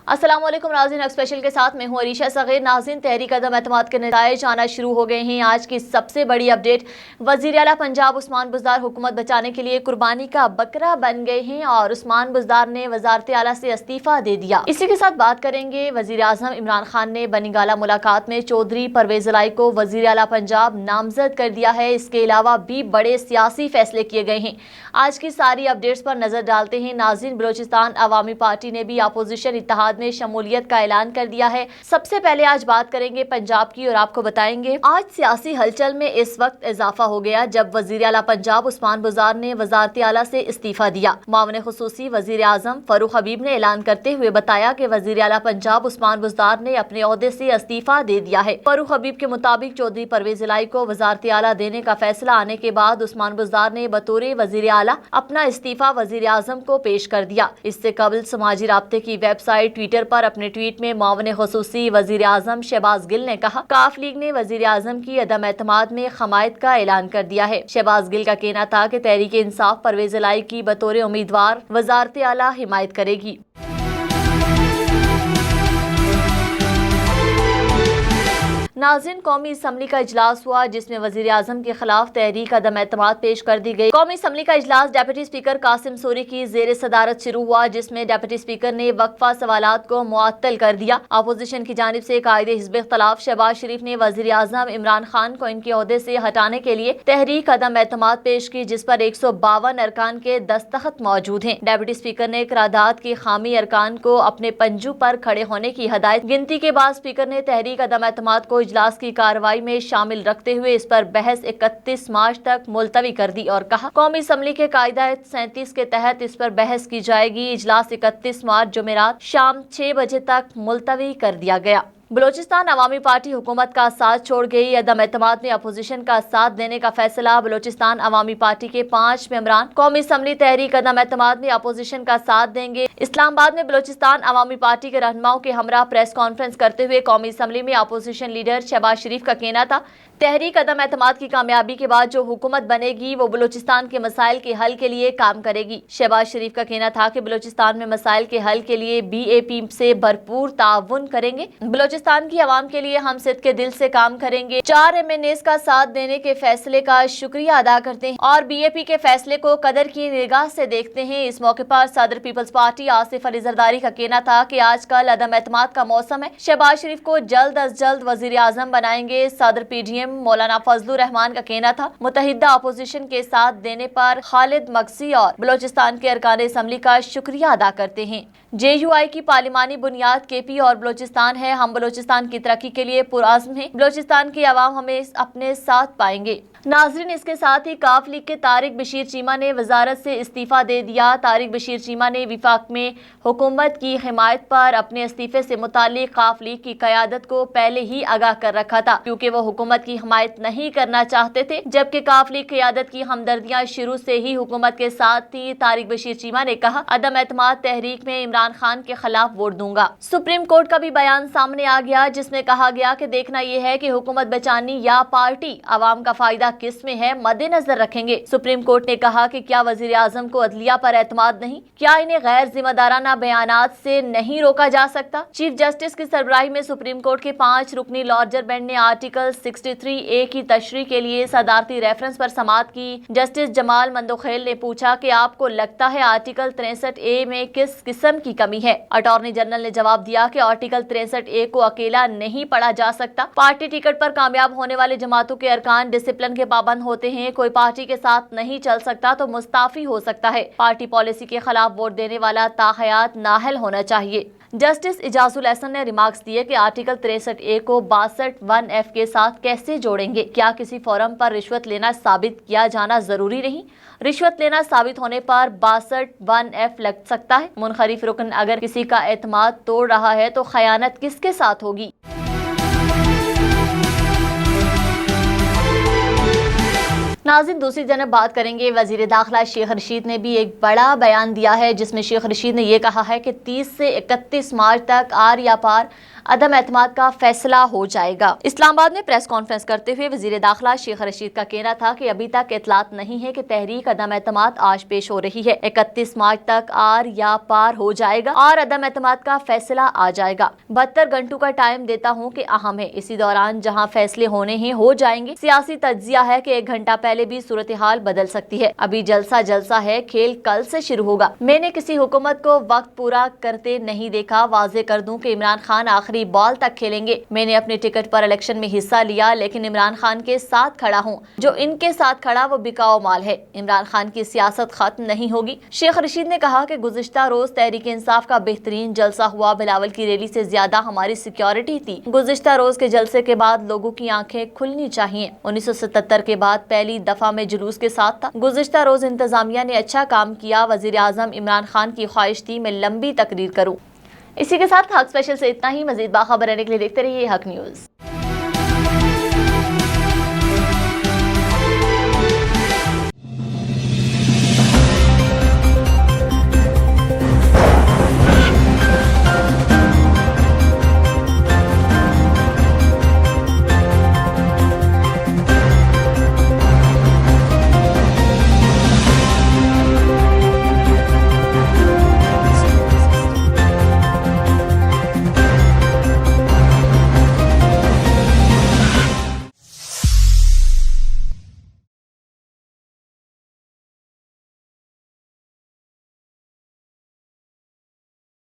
अस्सलाम वालेकुम नाज़रीन, स्पेशल के साथ मैं हूँ अरीशा सगीर। नाज़रीन, तहरीक अदम एतमाद के नताइज आना शुरू हो गए हैं। आज की सबसे बड़ी अपडेट, वज़ीर आला पंजाब उस्मान बुज़दार हुकूमत बचाने के लिए कुर्बानी का बकरा बन गए हैं और उस्मान बुज़दार ने वज़ारत आला से इस्तीफ़ा दे दिया। इसी के साथ बात करेंगे, वज़ीर आज़म इमरान खान ने बनीगाला मुलाकात में चौधरी परवेज़ इलाही को वज़ीर आला पंजाब नामजद कर दिया है। इसके अलावा भी बड़े सियासी फैसले किए गए हैं। आज की सारी अपडेट्स पर नजर डालते हैं। नाज़रीन, बलोचिस्तान अवामी पार्टी ने भी अपोजिशन इत्तेहाद में शमूलियत का ऐलान कर दिया है। सबसे पहले आज बात करेंगे पंजाब की और आपको बताएंगे आज सियासी हलचल में इस वक्त इजाफा हो गया जब वजीर आला पंजाब उस्मान बुज़दार ने वज़ारत आला से इस्तीफा दिया। मामले खुसूसी वजीर आज़म फरूख हबीब ने ऐलान करते हुए बताया कि वजीर आला पंजाब उस्मान बुज़दार ने अपने ओहदे से इस्तीफा दे दिया है। फरूख हबीब के मुताबिक चौधरी परवेज़ इलाही को वज़ारत आला देने का फैसला आने के बाद उस्मान बुज़दार ने बतौर वजीर आला अपना इस्तीफा वजीर आज़म को पेश कर दिया। इससे कबल समाजी राब्ते की वेबसाइट ट्विटर पर अपने ट्वीट में मामले खुसूसी वजीर आज़म शहबाज गिल ने कहा, काफ लीग ने वजीर आज़म की अदम एतमाद में हमायत का ऐलान कर दिया है। शहबाज गिल का कहना था कि तहरीक इंसाफ परवेज़ इलाही की बतौर उम्मीदवार वज़ारत आला हिमायत करेगी। नाज़रीन, कौमी असम्बली का इजलास हुआ जिसमें वज़ीर आज़म के खिलाफ तहरीक अदम एतमाद पेश कर दी गई। कौमी असम्बली का इजलास डेप्यूटी स्पीकर कासिम सूरी की ज़ेर सदारत शुरू हुआ जिसमें डेप्यूटी स्पीकर ने वक्फा सवालात को मुअत्तल कर दिया। अपोजिशन की जानिब से कायदे हिज़्ब इख्तिलाफ शहबाज शरीफ ने वज़ीर आज़म इमरान खान को इनके ओहदे से हटाने के लिए तहरीक अदम एतमाद पेश की जिस पर 152 अरकान के दस्तखत मौजूद हैं। डेप्यूटी स्पीकर ने करारदाद की खामी अरकान को अपने पंजू पर खड़े होने की हदायत। गिनती के बाद स्पीकर ने तहरीक अदम एतमाद को इजलास की कार्रवाई में शामिल रखते हुए इस पर बहस 31 मार्च तक मुलतवी कर दी और कहा, कौमी असम्बली के कायदा 37 के तहत इस पर बहस की जाएगी। इजलास 31 मार्च जुमेरात शाम 6 बजे तक मुलतवी कर दिया गया। बलोचिस्तान अवामी पार्टी हुकूमत का साथ छोड़ गई। अदम एतमाद में अपोजिशन का साथ देने का फैसला। बलोचिस्तान अवामी पार्टी के 5 मेंबरान कौमी असम्बली तहरीक अदम एतमाद में अपोजिशन का साथ देंगे। इस्लामाबाद में बलोचिस्तान अवामी पार्टी के रहनुमाओं के हमरा प्रेस कॉन्फ्रेंस करते हुए कौमी असम्बली में अपोजिशन लीडर शहबाज शरीफ का कहना था, तहरीक अदम एतमाद की कामयाबी के बाद जो हुकूमत बनेगी वो बलोचिस्तान के मसाइल के हल के लिए काम करेगी। शहबाज शरीफ का कहना था कि बलोचिस्तान में मसाइल के हल के लिए BAP से भरपूर ताउन करेंगे। बलोचिस्तान की आवाम के लिए हम सिद्ध के दिल से काम करेंगे। 4 MNAs का साथ देने के फैसले का शुक्रिया अदा करते हैं और BAP के फैसले को कदर की निगाह से देखते हैं। इस मौके पर सदर पीपल्स पार्टी आसिफ अली जरदारी का कहना था कि आजकल अदम एतमाद का मौसम है। शहबाज शरीफ को जल्द अज जल्द वजीर आजम बनाएंगे। सदर PDM मौलाना फजलुर रहमान का कहना था, मुतहिदा अपोजिशन के साथ देने पर खालिद मकसी और बलोचिस्तान के अरकान असम्बली का शुक्रिया अदा करते हैं। JUI की पार्लिमानी बुनियाद KP और बलोचिस्तान है। हम बलोचिस्तान की तरक्की के लिए पुरअज़्म हैं। बलोचिस्तान की आवाम हमें अपने साथ पाएंगे। नाजरीन, इसके साथ ही काफ लीग के तारिक बशीर चीमा ने वजारत से इस्तीफा दे दिया। तारिक बशीर चीमा ने विफाक में हुकूमत की हिमायत पर अपने इस्तीफे से मुतालिक काफ लीग की क़यादत को पहले ही आगाह कर रखा था क्योंकि वो हुकूमत की हिमायत नहीं करना चाहते थे, जबकि काफ लीग क़यादत की हमदर्दियां शुरू से ही हुकूमत के साथ थी। तारिक बशीर चीमा ने कहा, अदम एतमाद तहरीक में इमरान खान के खिलाफ वोट दूंगा। सुप्रीम कोर्ट का भी बयान सामने आ गया जिसमें कहा गया कि देखना यह है कि हुकूमत बचानी या पार्टी, आवाम का फायदा किस में है, मद्देनजर रखेंगे। सुप्रीम कोर्ट ने कहा कि क्या वजीर आजम को अदलिया पर एतमाद नहीं, क्या इन्हें गैर जिम्मेदाराना बयानात से नहीं रोका जा सकता। चीफ जस्टिस की सरबराही में सुप्रीम कोर्ट के 5 रुकनी लॉर्जर बेंच ने आर्टिकल 63A की तशरीह के लिए सदारती रेफरेंस पर समाअत की। जस्टिस जमाल मंदोखेल ने पूछा कि आपको लगता है आर्टिकल 63A में किस किस्म की कमी है। अटॉर्नी जनरल ने जवाब दिया कि आर्टिकल 63A को अकेला नहीं पढ़ा जा सकता। पार्टी टिकट पर कामयाब होने वाले जमातों के अरकान डिसिप्लिन के पाबंद होते हैं। कोई पार्टी के साथ नहीं चल सकता तो मुस्ताफी हो सकता है। पार्टी पॉलिसी के खिलाफ वोट देने वाला ताहयात नाहल होना चाहिए। जस्टिस इजाजुल एहसन ने रिमार्क्स दिए कि आर्टिकल 63A को 62(1)(f) के साथ कैसे जोड़ेंगे। क्या किसी फोरम पर रिश्वत लेना साबित किया जाना जरूरी नहीं? रिश्वत लेना साबित होने पर 62(1)(f) लग सकता है। मुनखरिफ रुकन अगर किसी का एतमाद तोड़ रहा है तो खयानत किसके साथ होगी? नाज़रीन, दूसरी जानब बात करेंगे, वज़ीर दाखिला शेख रशीद ने भी एक बड़ा बयान दिया है जिसमें शेख रशीद ने यह कहा है कि 30 से 31 मार्च तक आर या पार عدم اعتماد کا فیصلہ ہو جائے گا۔ اسلام آباد میں پریس کانفرنس کرتے ہوئے وزیر داخلہ شیخ رشید کا کہنا تھا کہ ابھی تک اطلاعات نہیں ہے کہ تحریک عدم اعتماد آج پیش ہو رہی ہے۔ 31 مارچ تک آر یا پار ہو جائے گا اور عدم اعتماد کا فیصلہ آ جائے گا۔ 72 گھنٹوں کا ٹائم دیتا ہوں کہ اہم ہے، اسی دوران جہاں فیصلے ہونے ہیں ہو جائیں گے۔ سیاسی تجزیہ ہے کہ 1 گھنٹہ پہلے بھی صورتحال بدل سکتی ہے۔ ابھی جلسہ ہے، کھیل کل سے شروع ہوگا۔ میں نے کسی حکومت کو وقت پورا کرتے نہیں دیکھا۔ واضح کر دوں کہ عمران خان آخری بال تک کھیلیں گے۔ میں نے اپنے ٹکٹ پر الیکشن میں حصہ لیا، لیکن عمران خان کے ساتھ کھڑا ہوں۔ جو ان کے ساتھ کھڑا وہ بکاؤ مال ہے۔ عمران خان کی سیاست ختم نہیں ہوگی۔ شیخ رشید نے کہا کہ گزشتہ روز تحریک انصاف کا بہترین جلسہ ہوا۔ بلاول کی ریلی سے زیادہ ہماری سیکیورٹی تھی۔ گزشتہ روز کے جلسے کے بعد لوگوں کی آنکھیں کھلنی چاہیے۔ 1977 کے بعد پہلی دفعہ میں جلوس کے ساتھ تھا۔ گزشتہ روز انتظامیہ نے اچھا کام کیا۔ وزیر اعظم عمران خان کی خواہش تھی میں لمبی تقریر کروں۔ اسی کے ساتھ حق اسپیشل سے اتنا ہی۔ مزید باخبر رہنے کے لیے دیکھتے رہیے حق نیوز۔